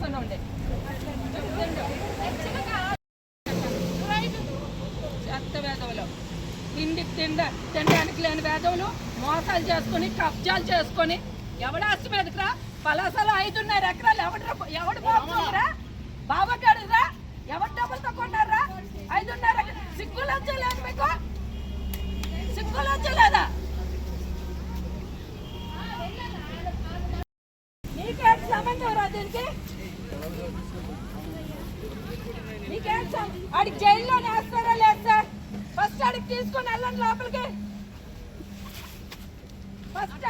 చేసుకుని ఉండే చెత్త వేదవులు తిండికి తినడానికి లేని వేదవులు మోసాలు చేసుకుని కబ్జాలు చేసుకొని ఎవడు ఆస్తి మీదకిరా పలాసలు 5.5 ఎకరాలు ఎవడు పోతున్నారా బాబాగాడురా ఎవరు డబ్బులతో కొన్నారా 5.5 సిగ్గులు వచ్చలేదు మీకు సిగ్గులు వచ్చలేదా నీకేంటి సంబంధం రా దీనికి నీకేంటి ఆడికి జైల్లో వేస్తారా లేదు సార్ ఫస్ట్ ఆడికి తీసుకొని వెళ్ళండి లోపలికి ఫస్ట్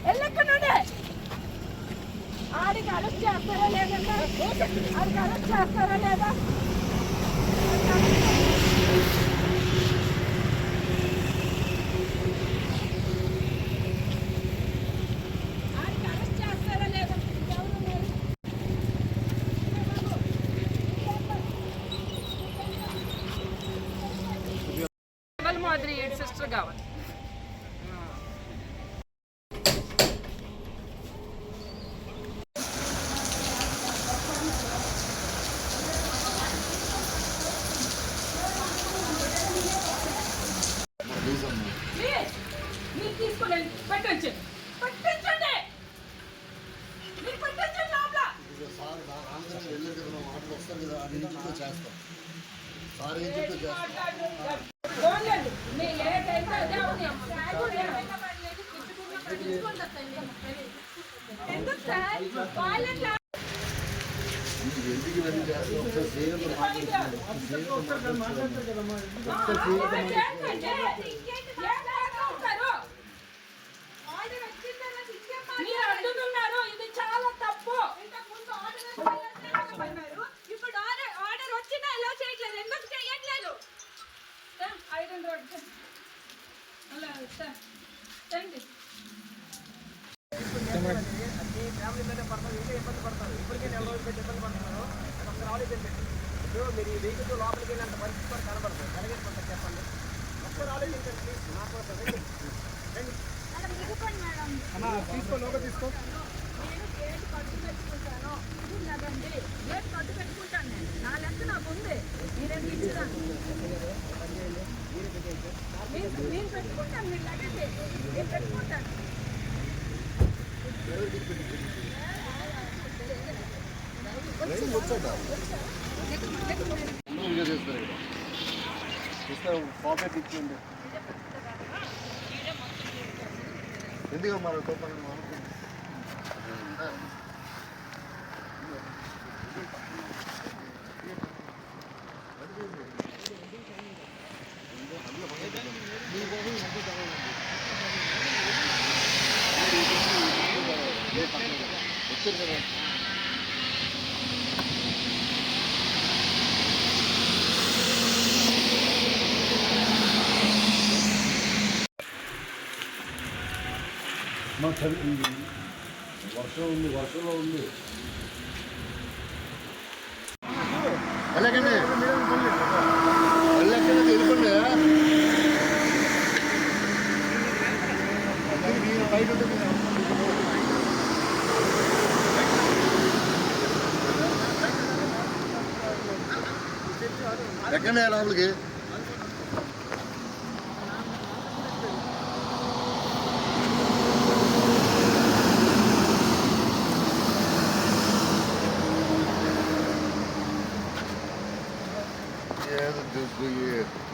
వెళ్ళక్కడే ఆడికి అరెస్ట్ చేస్తారా లేదన్నా ఆడికి అరెస్ట్ చేస్తారా లేదా ఆడికి అరెస్ట్ చేస్తారా లేదా మాదిరి 8 సిస్టర్ కావాలి మీరు తీసుకోండి పట్టించండి పట్టించండి మీరు పట్టించండి లోపల మీ ఏదైతే అదే ఉంది ఎందుకు సార్ వాళ్ళ మీరు అడ్డుతున్నారు ఇది చాలా తప్పు ఇప్పుడు ఆర్డర్ వచ్చినా ఎలా చేయట్లేదు ఎందుకు చేయట్లేదు ఐరన్ రోడ్ అలా రండి ఫ్యామిలీ మీద పడతారు ఇంకా ఇబ్బంది పడతారు ఇప్పటికే 4 రోజులు పెట్టి ఇబ్బంది పడుతున్నారు ఒకసారి ఆలోచన ఇప్పుడు మీరు ఈ వెహికల్ లోపలికి వెళ్ళినంత పరిస్థితి కూడా కనబడుతుంది కలగేసుకుంటారు చెప్పండి ఒకసారి ఆలోచించండి ప్లీజ్ నాకు రండి తీసుకో లోపల తీసుకో నేను గేట్ కట్టు పెట్టుకుంటాను ఉన్నదండి గేట్ కట్టు పెట్టుకుంటాను నేను నా లెక్క నాకు ఉంది మీరేం ఇచ్చినాను నేను పెట్టుకుంటాను మీరు లగండి నేను పెట్టుకుంటాను ఎందుకు మరి వచ్చారు కదా మా చదివింది వర్షం ఉంది వర్షంలో ఉంది వెళ్ళకండి వెళ్ళకండి వెళ్ళిపోండి బయట ఉంటుంది ఎక్కడే లోపలికి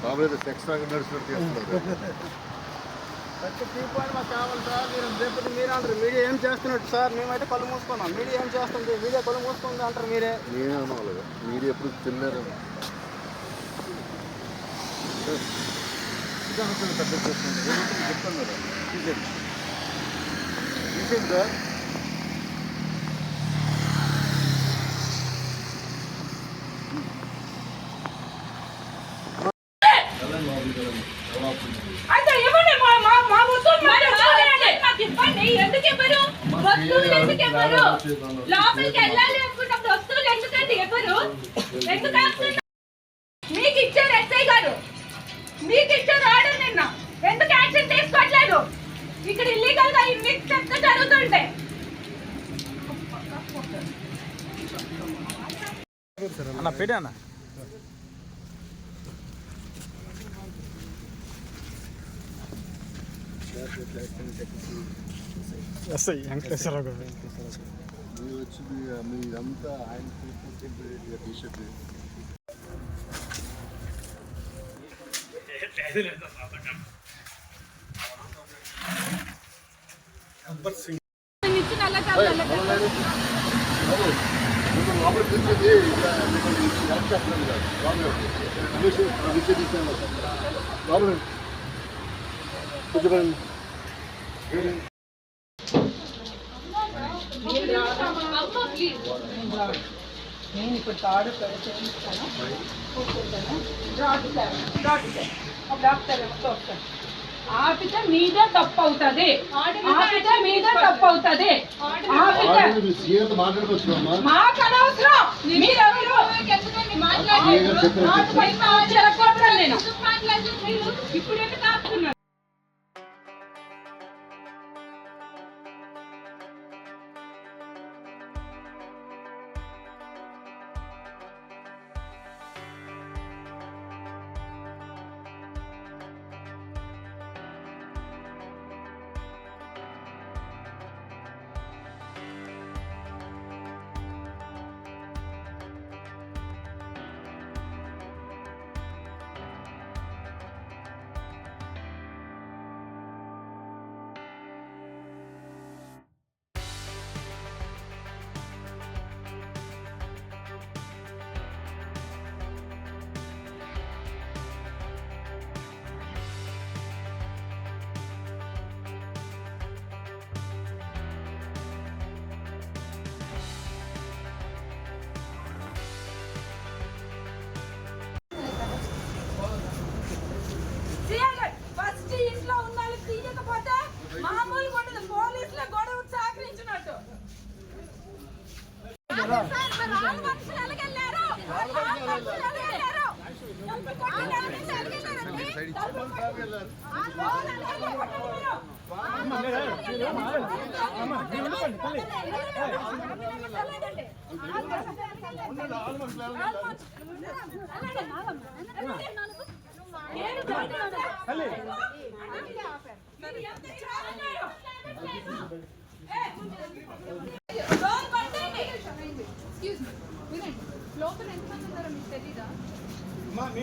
బాబు సెక్స్ తాగా నడిచినట్టు చేస్తున్నారు ప్రతి టీ పాయింట్ మాకు కావాలి సార్ మీరు రేపు మీరు అంటారు మీడియా ఏం చేస్తున్నట్టు సార్ మేమైతే కళ్ళు మూసుకున్నాం మీడియా ఏం చేస్తుంది మీడియా కళ్ళు మూసుకుంది అంటారు మీరే నేనే అన్నవాళ్ళగా మీరు ఎప్పుడు తిన్నారు పెద్ద చెప్తాను కదా తీసేది తీసేది సార్ లోపలికి వెళ్ళాలి అనుకున్నప్పుడు వస్తువులు ఎందుకండి ఎవరు ఎందుకు మీకు ఇచ్చారు ఎస్ఐ గారు మీకు ఇచ్చారు ఆర్డర్ నిన్న ఎందుకు యాక్షన్ తీసుకోవట్లేదు ఇక్కడ ఇల్లీగల్ గా ఇన్ని చెత్త జరుగుతుంటే అన్న పెట్టి అన్న ఎస్ఐ వెంకటేశ్వరరావు గారు మీరు వచ్చి మీరంతా ఆయన టీషర్ట్ నేను ఇప్పుడు తాడు చేయించుతాను డాక్టర్ ఎవరితో వస్తాను ఆపితే మీదే తప్పు అవుతుంది ఆపితే మీదే తప్పు అవుతుంది మాకు అనవసరం మీరెవరు నేను ఇప్పుడు ఏంటి తాకుతున్నారు ఫస్ట్ ఇంట్లో ఉన్న వాళ్ళు తీయకపోతే మామూలు ఉండదు పోలీసుల గొడవ సహకరించినట్టు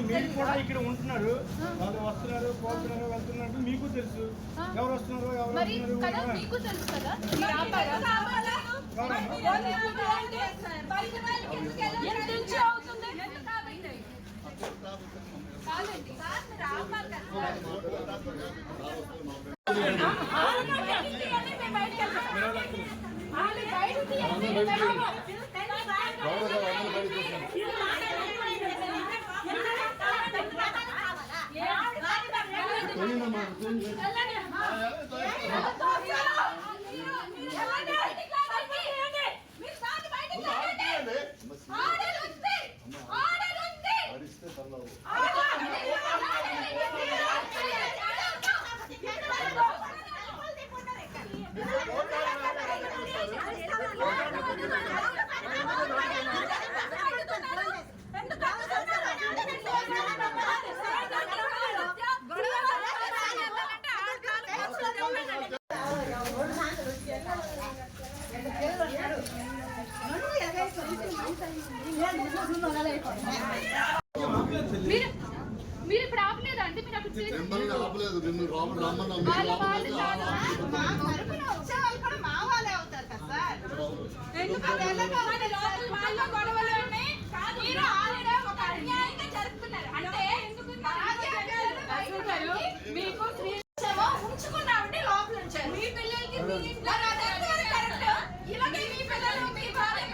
మీరు కూడా ఇక్కడ ఉంటున్నారు వాళ్ళు వస్తున్నారు పోతున్నారు వెళ్తున్నారు మీకు తెలుసు ఎవరు వస్తున్నారు ఎవరు మీకు తెలుసు కదా మీరు ఇప్పుడు ఆపలేదా అంటే మీరు అప్పుడు ఆపలేదు నిన్ను మీకు ఉంచుకున్నామంటే లోపల ఉంచారు మీ పిల్లలకి మీ ఇంట్లో ఇలాగే మీ పిల్లలు మీ భార్య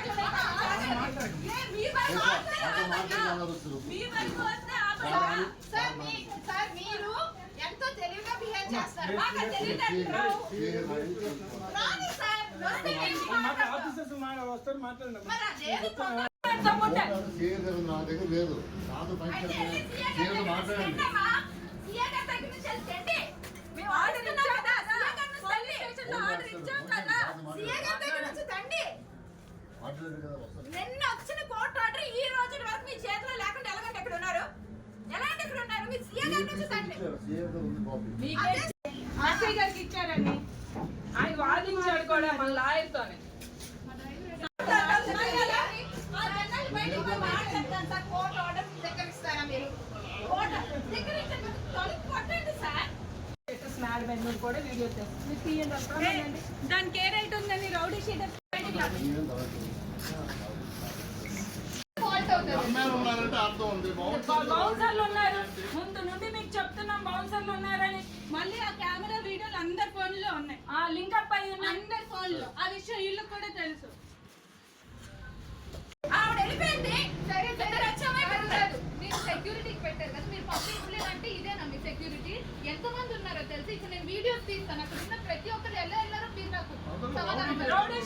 సార్ మీరు ఎంతో తెలివిగా బిహేవ్ చేస్తారు నా దగ్గర లేదు నాతో మాట్లాడండి నిన్న వచ్చిన కోర్టు ఆర్డర్ ఈ రోజు వరకు మీ చేతిలో లేకుండా ఎలాగంటే ఎక్కడ ఉన్నారు? ఎలాంటి ఇక్కడ ఉన్నారు? మీ సీఏ గారి నుంచి తండ్రి. ఆర్సీ గారికి ఇచ్చారండి. ఆయన వాదించాడు కూడా మన లాయర్తోనే. ఆ జనాలు బయటికి పోయి మాట్లాడతాను సార్. కోర్టు ఆర్డర్ మీ దగ్గర ఇస్తారా మీరు? కోర్టు దగ్గర ఇస్తే మీరు తలుపు కొట్టండి సార్. స్మాడ్ బెంగళూరు కూడా వీడియో చేస్తాం. మీరు తీయండి అప్పుడు. దానికి ఏ రైట్ ఉందని రౌడీ షీటర్ ఫాల్ట్ అవుతుంది. ఉన్నారంటే అర్థం ఉంది. బౌన్సర్లు ఉన్నారు. ముందు నుండి మీకు చెప్తున్నాం బౌన్సర్లు ఉన్నారని. మళ్ళీ ఆ కెమెరా వీడియోలు అందరి ఫోన్లో ఉన్నాయి. ఆ లింక్ అప్ అయ్యి ఉన్నాయి. అందరి ఫోన్లో ఆ విషయం వీళ్ళకి కూడా తెలుసు. ఆవిడ వెళ్ళిపోయింది. సరే సరే వచ్చామే కాదు. మీరు సెక్యూరిటీకి పెట్టారు కదా, మీరు పబ్లిక్ అంటే ఇదేనా మీ సెక్యూరిటీ? ఎంతమంది ఉన్నారో తెలుసు. ఇప్పుడు నేను వీడియోస్ తీస్తాను, అక్కడ ఉన్న ప్రతి ఒక్కరు ఎలా వెళ్ళారో మీరు నాకు సమాధానం రౌడీ